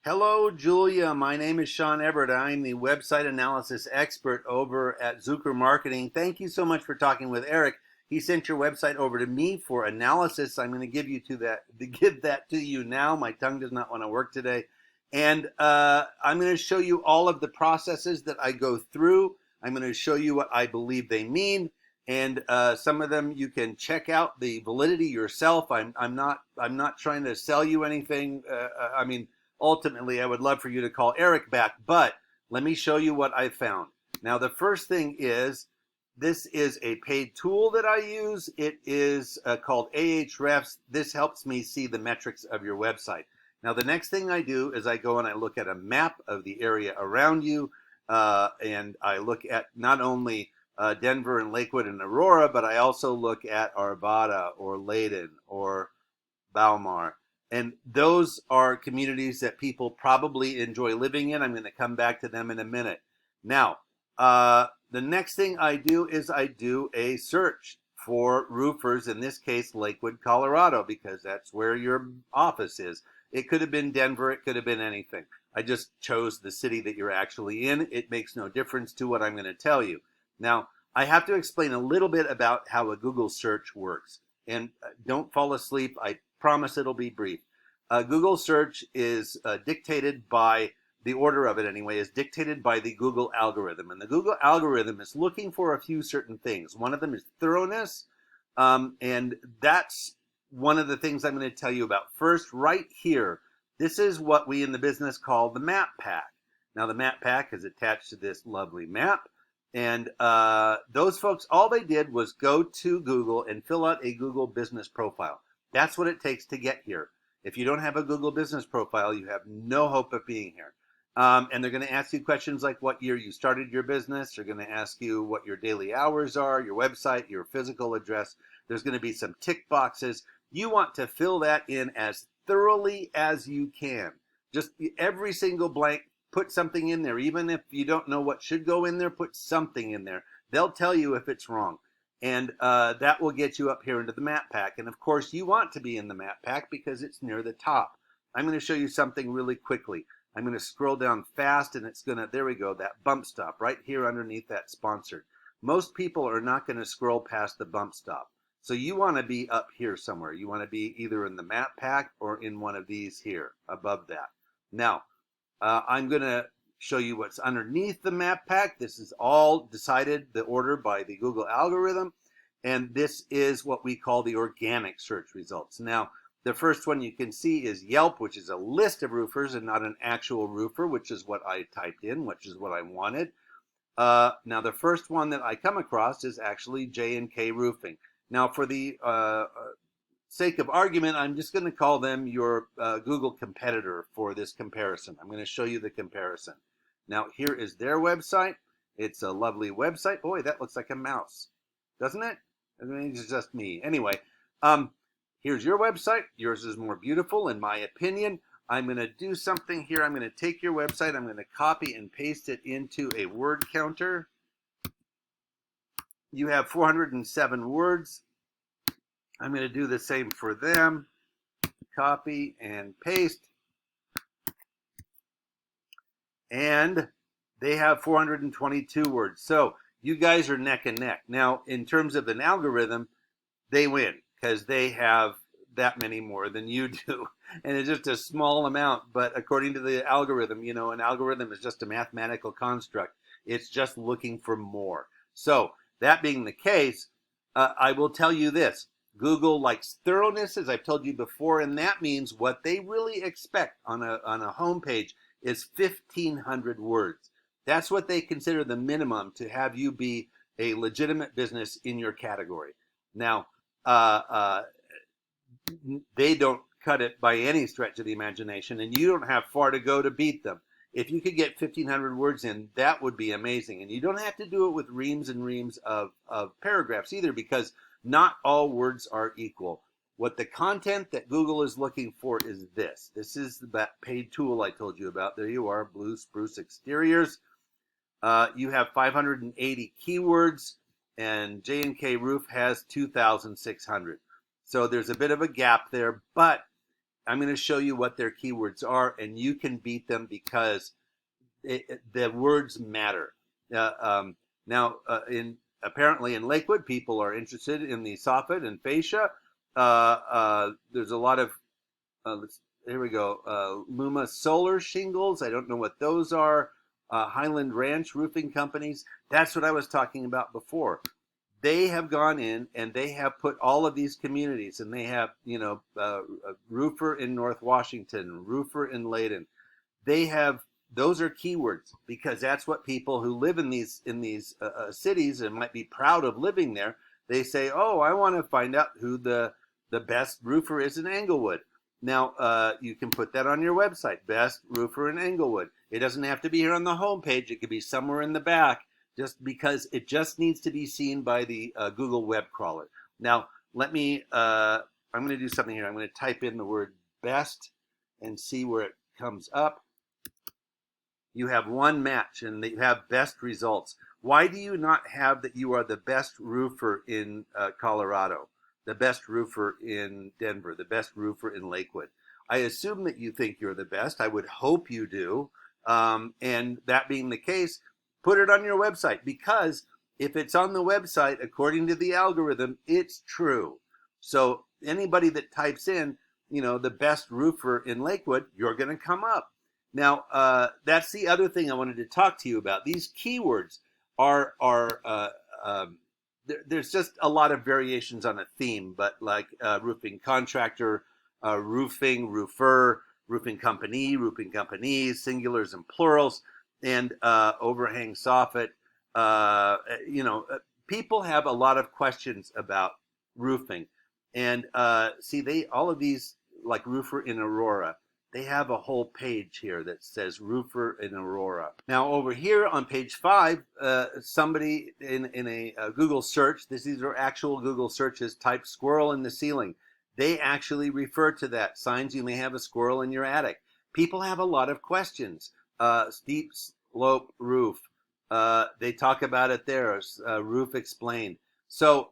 Hello, Julia. My name is Sean Everett. I'm the website analysis expert over at Zucker Marketing. Thank you so much for talking with Eric. He sent your website over to me for analysis. I'm going to give that to you now. My tongue does not want to work today, and I'm going to show you all of the processes that I go through. I'm going to show you what I believe they mean, and some of them you can check out the validity yourself. I'm not trying to sell you anything. Ultimately, I would love for you to call Eric back, but let me show you what I found. Now, the first thing is, this is a paid tool that I use. It is called Ahrefs. This helps me see the metrics of your website. Now, the next thing I do is I go and I look at a map of the area around you, and I look at not only Denver and Lakewood and Aurora, but I also look at Arvada or Layden or Balmar. And those are communities that people probably enjoy living in. I'm going to come back to them in a minute. Now, the next thing I do is I do a search for roofers, in this case, Lakewood, Colorado, because that's where your office is. It could have been Denver. It could have been anything. I just chose the city that you're actually in. It makes no difference to what I'm going to tell you. Now, I have to explain a little bit about how a Google search works. And don't fall asleep. I promise it'll be brief. Google search is dictated by, the order of it anyway, is dictated by the Google algorithm. And the Google algorithm is looking for a few certain things. One of them is thoroughness. And that's one of the things I'm going to tell you about. First, right here, this is what we in the business call the map pack. Now, the map pack is attached to this lovely map. And those folks, all they did was go to Google and fill out a Google business profile. That's what it takes to get here. If you don't have a Google business profile, you have no hope of being here. And they're going to ask you questions like what year you started your business. They're going to ask you what your daily hours are, your website, your physical address. There's going to be some tick boxes. You want to fill that in as thoroughly as you can. Just every single blank, put something in there. Even if you don't know what should go in there, put something in there. They'll tell you if it's wrong. And that will get you up here into the map pack. And of course, you want to be in the map pack because it's near the top. I'm going to show you something really quickly. I'm going to scroll down fast, and it's going to, there we go, that bump stop right here underneath that sponsored. Most people are not going to scroll past the bump stop. So you want to be up here somewhere. You want to be either in the map pack or in one of these here above that. Now, I'm going to show you what's underneath the map pack. This is all decided, the order, by the Google algorithm. And this is what we call the organic search results. Now, the first one you can see is Yelp, which is a list of roofers and not an actual roofer, which is what I typed in, which is what I wanted. Now, the first one that I come across is actually J&K Roofing. Now, for the sake of argument, I'm just going to call them your Google competitor for this comparison. I'm going to show you the comparison. Now, here is their website. It's a lovely website. Boy, that looks like a mouse, doesn't it? I mean, it's just me. Anyway, here's your website. Yours is more beautiful, in my opinion. I'm going to do something here. I'm going to take your website. I'm going to copy and paste it into a word counter. You have 407 words. I'm going to do the same for them. Copy and paste. And they have 422 words. So you guys are neck and neck. Now, in terms of an algorithm, they win because they have that many more than you do. And it's just a small amount. But according to the algorithm, you know, an algorithm is just a mathematical construct. It's just looking for more. So that being the case, I will tell you this. Google likes thoroughness, as I've told you before, and that means what they really expect on a home page is 1,500 words. That's what they consider the minimum to have you be a legitimate business in your category. Now, they don't cut it by any stretch of the imagination, and you don't have far to go to beat them. If you could get 1,500 words in, that would be amazing. And you don't have to do it with reams and reams of paragraphs either, because not all words are equal. What the content that Google is looking for is this. This is that paid tool I told you about. There you are, Blue Spruce Exteriors. You have 580 keywords, and J&K Roof has 2,600. So there's a bit of a gap there, but I'm going to show you what their keywords are, and you can beat them because the words matter. Now, apparently in Lakewood, people are interested in the soffit and fascia. There's a lot of here we go. Luma solar shingles. I don't know what those are. Highland Ranch roofing companies. That's what I was talking about before. They have gone in and they have put all of these communities, and they have, a roofer in North Washington, roofer in Layton. They have, those are keywords because that's what people who live in these cities and might be proud of living there. They say, oh, I want to find out who the best roofer is in Englewood. Now, you can put that on your website, best roofer in Englewood. It doesn't have to be here on the homepage. It could be somewhere in the back, just because it just needs to be seen by the Google web crawler. Now, I'm going to do something here. I'm going to type in the word best and see where it comes up. You have one match and you have best results. Why do you not have that you are the best roofer in Colorado, the best roofer in Denver, the best roofer in Lakewood? I assume that you think you're the best. I would hope you do. And that being the case, put it on your website, because if it's on the website, according to the algorithm, it's true. So anybody that types in, the best roofer in Lakewood, you're going to come up. Now, that's the other thing I wanted to talk to you about. These keywords there's just a lot of variations on a theme, but like roofing contractor, roofing, roofer, roofing company, roofing companies, singulars and plurals, and overhang soffit. People have a lot of questions about roofing, and all of these, like roofer in Aurora, they have a whole page here that says roofer in Aurora. Now over here on page 5, somebody in a Google search, these are actual Google searches, typed squirrel in the ceiling. They actually refer to that. Signs you may have a squirrel in your attic. People have a lot of questions. Steep slope roof. They talk about it there. Roof explained. So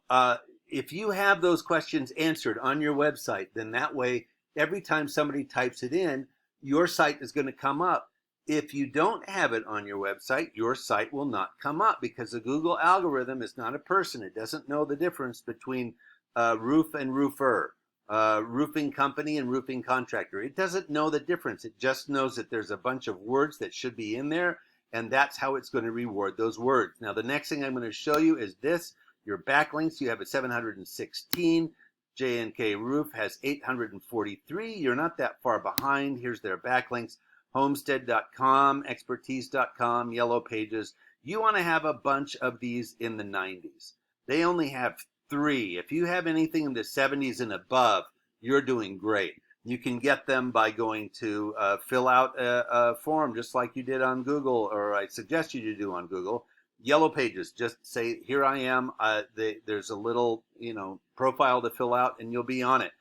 if you have those questions answered on your website, then that way, every time somebody types it in, your site is going to come up. If you don't have it on your website, your site will not come up, because the Google algorithm is not a person. It doesn't know the difference between roof and roofer, roofing company and roofing contractor. It doesn't know the difference. It just knows that there's a bunch of words that should be in there, and that's how it's going to reward those words. Now, the next thing I'm going to show you is this. Your backlinks. You have a 716. J&K Roof has 843. You're not that far behind. Here's their backlinks. Homestead.com, Expertise.com, Yellow Pages. You want to have a bunch of these in the 90s. They only have 3. If you have anything in the 70s and above, you're doing great. You can get them by going to fill out a form, just like you did on Google, or I suggest you do on Google. Yellow Pages, just say, here I am. There's a little, profile to fill out, and you'll be on it.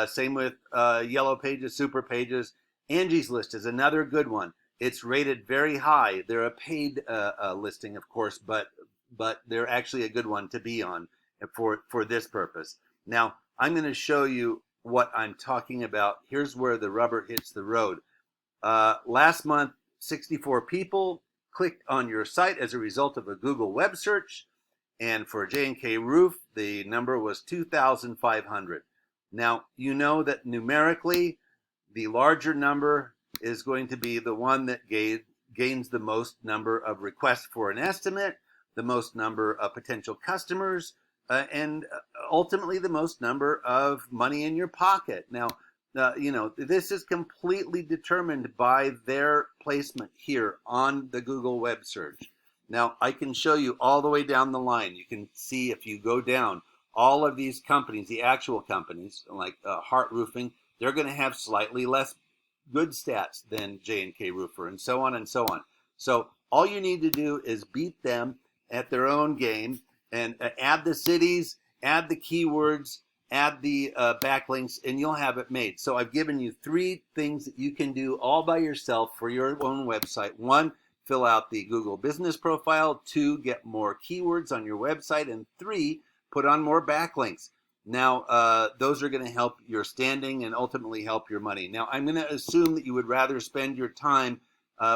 Same with Yellow Pages, Super Pages. Angie's List is another good one. It's rated very high. They're a paid listing, of course, but they're actually a good one to be on for this purpose. Now, I'm going to show you what I'm talking about. Here's where the rubber hits the road. Last month, 64 people clicked on your site as a result of a Google web search, and for J&K Roof, the number was 2,500. Now, you know that numerically, the larger number is going to be the one that gains the most number of requests for an estimate, the most number of potential customers, and ultimately the most number of money in your pocket. Now, this is completely determined by their placement here on the Google web search. Now, I can show you all the way down the line. You can see, if you go down, all of these companies, the actual companies, like Hart Roofing, they're going to have slightly less good stats than J&K Roofer, and so on and so on. So all you need to do is beat them at their own game, and add the cities, add the keywords, add the backlinks, and you'll have it made. So I've given you 3 things that you can do all by yourself for your own website. 1, fill out the Google business profile. 2, get more keywords on your website. And 3, put on more backlinks. Now, those are going to help your standing and ultimately help your money. Now, I'm going to assume that you would rather spend your time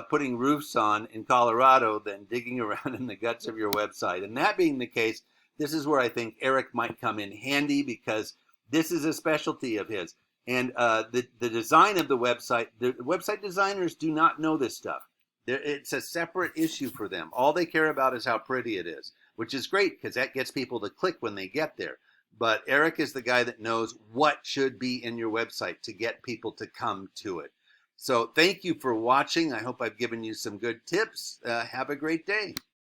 putting roofs on in Colorado than digging around in the guts of your website. And that being the case, this is where I think Eric might come in handy, because this is a specialty of his. And the design of the website designers do not know this stuff. It's a separate issue for them. All they care about is how pretty it is, which is great because that gets people to click when they get there. But Eric is the guy that knows what should be in your website to get people to come to it. So thank you for watching. I hope I've given you some good tips. Have a great day.